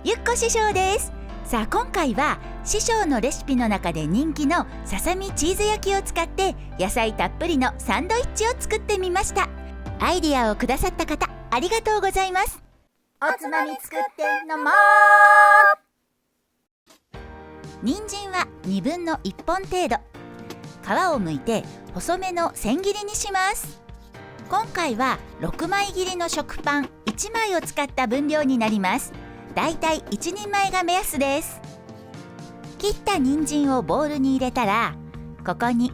ゆっこ師匠です。さあ今回は師匠のレシピの中で人気のささみチーズ焼きを使って野菜たっぷりのサンドイッチを作ってみました。アイディアをくださった方ありがとうございます。おつまみ作って飲もう。人参は1/2の1本程度、皮を剥いて細めの千切りにします。今回は6枚切りの食パン1枚を使った分量になります。だいたい1人前が目安です。切った人参をボウルに入れたら、ここに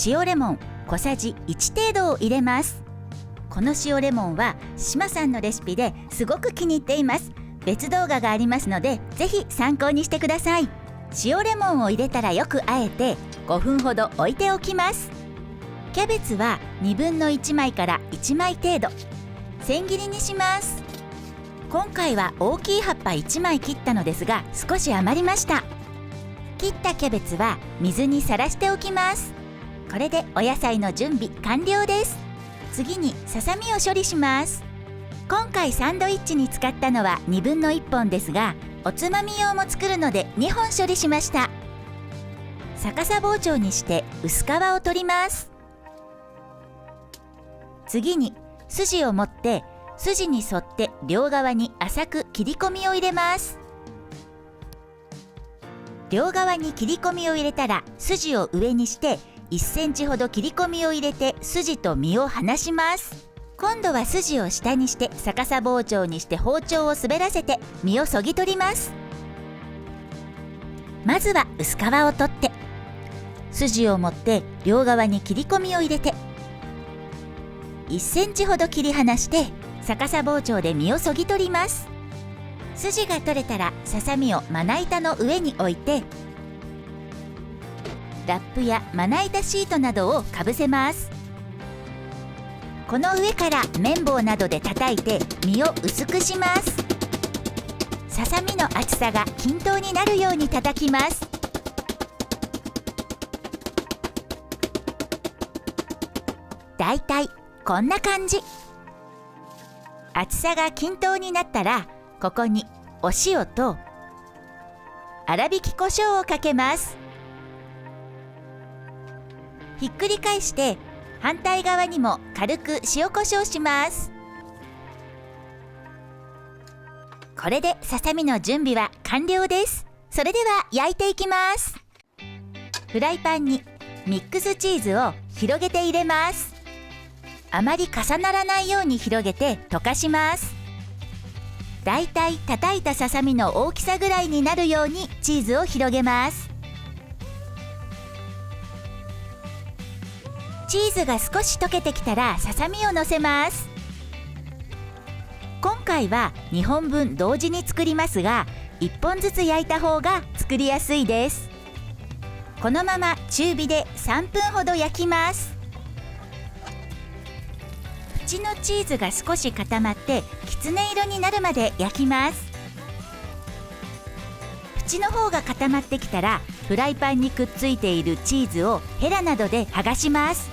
塩レモン小さじ1程度を入れます。この塩レモンは島さんのレシピですごく気に入っています。別動画がありますのでぜひ参考にしてください。塩レモンを入れたらよくあえて5分ほど置いておきます。キャベツは1/2枚から1枚程度千切りにします。今回は大きい葉っぱ1枚切ったのですが少し余りました。切ったキャベツは水にさらしておきます。これでお野菜の準備完了です。次にささみを処理します。今回サンドイッチに使ったのは1/2本ですが、おつまみ用も作るので2本処理しました。逆さ包丁にして薄皮を取ります。次に筋を持って筋に沿って両側に浅く切り込みを入れます。両側に切り込みを入れたら筋を上にして1センチほど切り込みを入れて筋と身を離します。今度は筋を下にして逆さ包丁にして包丁を滑らせて身をそぎ取ります。まずは薄皮を取って筋を持って両側に切り込みを入れて1センチほど切り離して逆さ包丁で身をそぎ取ります。筋が取れたらささみをまな板の上に置いてラップやまな板シートなどをかぶせます。この上から綿棒などで叩いて身を薄くします。ささみの厚さが均等になるように叩きます。だいたいこんな感じ。厚さが均等になったらここにお塩と粗挽き胡椒をかけます。ひっくり返して反対側にも軽く塩コショウします。これでささみの準備は完了です。それでは焼いていきます。フライパンにミックスチーズを広げて入れます。あまり重ならないように広げて溶かします。だいたい叩いたささみの大きさぐらいになるようにチーズを広げます。チーズが少し溶けてきたらささみをのせます。今回は2本分同時に作りますが1本ずつ焼いた方が作りやすいです。このまま中火で3分ほど焼きます。縁のチーズが少し固まってきつね色になるまで焼きます。縁の方が固まってきたらフライパンにくっついているチーズをヘラなどで剥がします。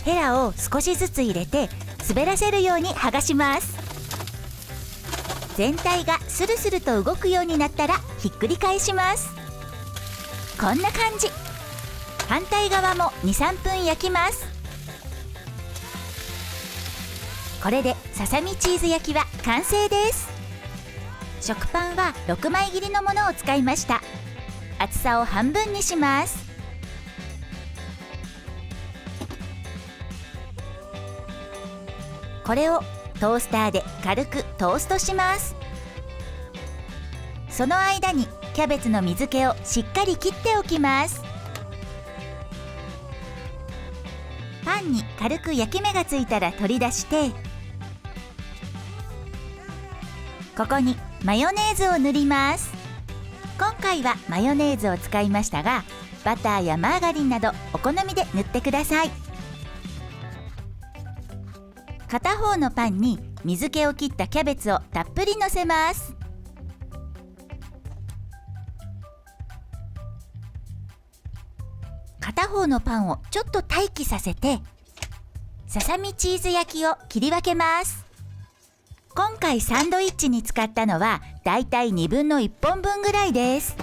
ヘラを少しずつ入れて滑らせるように剥がします。全体がスルスルと動くようになったらひっくり返します。こんな感じ。反対側も 2,3 分焼きます。これでささみチーズ焼きは完成です。食パンは6枚切りのものを使いました。厚さを半分にします。これをトースターで軽くトーストします。その間にキャベツの水気をしっかり切っておきます。パンに軽く焼き目がついたら取り出してここにマヨネーズを塗ります。今回はマヨネーズを使いましたがバターやマーガリンなどお好みで塗ってください。片方のパンに水気を切ったキャベツをたっぷりのせます。片方のパンをちょっと待機させてささみチーズ焼きを切り分けます。今回サンドイッチに使ったのはだいたい1/2の1本分ぐらいです。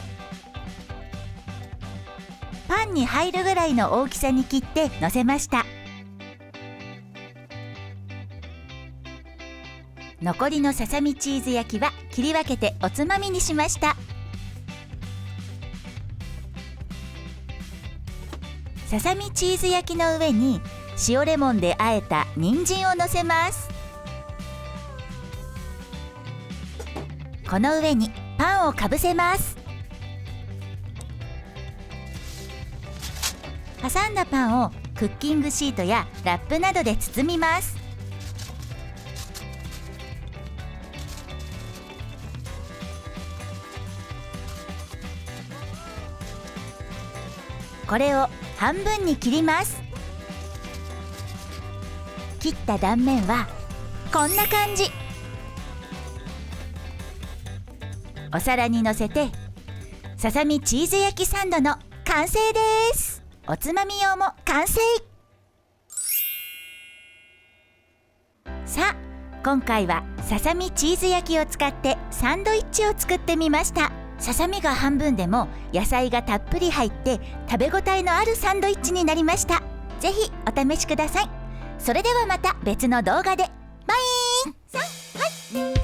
パンに入るぐらいの大きさに切ってのせました。残りのささみチーズ焼きは切り分けておつまみにしました。ささみチーズ焼きの上に塩レモンで和えた人参をのせます。この上にパンをかぶせます。挟んだパンをクッキングシートやラップなどで包みます。これを半分に切ります。切った断面はこんな感じ。お皿にのせてささみチーズ焼きサンドの完成です。おつまみ用も完成。さあ、今回はささみチーズ焼きを使ってサンドイッチを作ってみました。ささみが半分でも野菜がたっぷり入って食べ応えのあるサンドイッチになりました。ぜひお試しください。それではまた別の動画で。バイーン。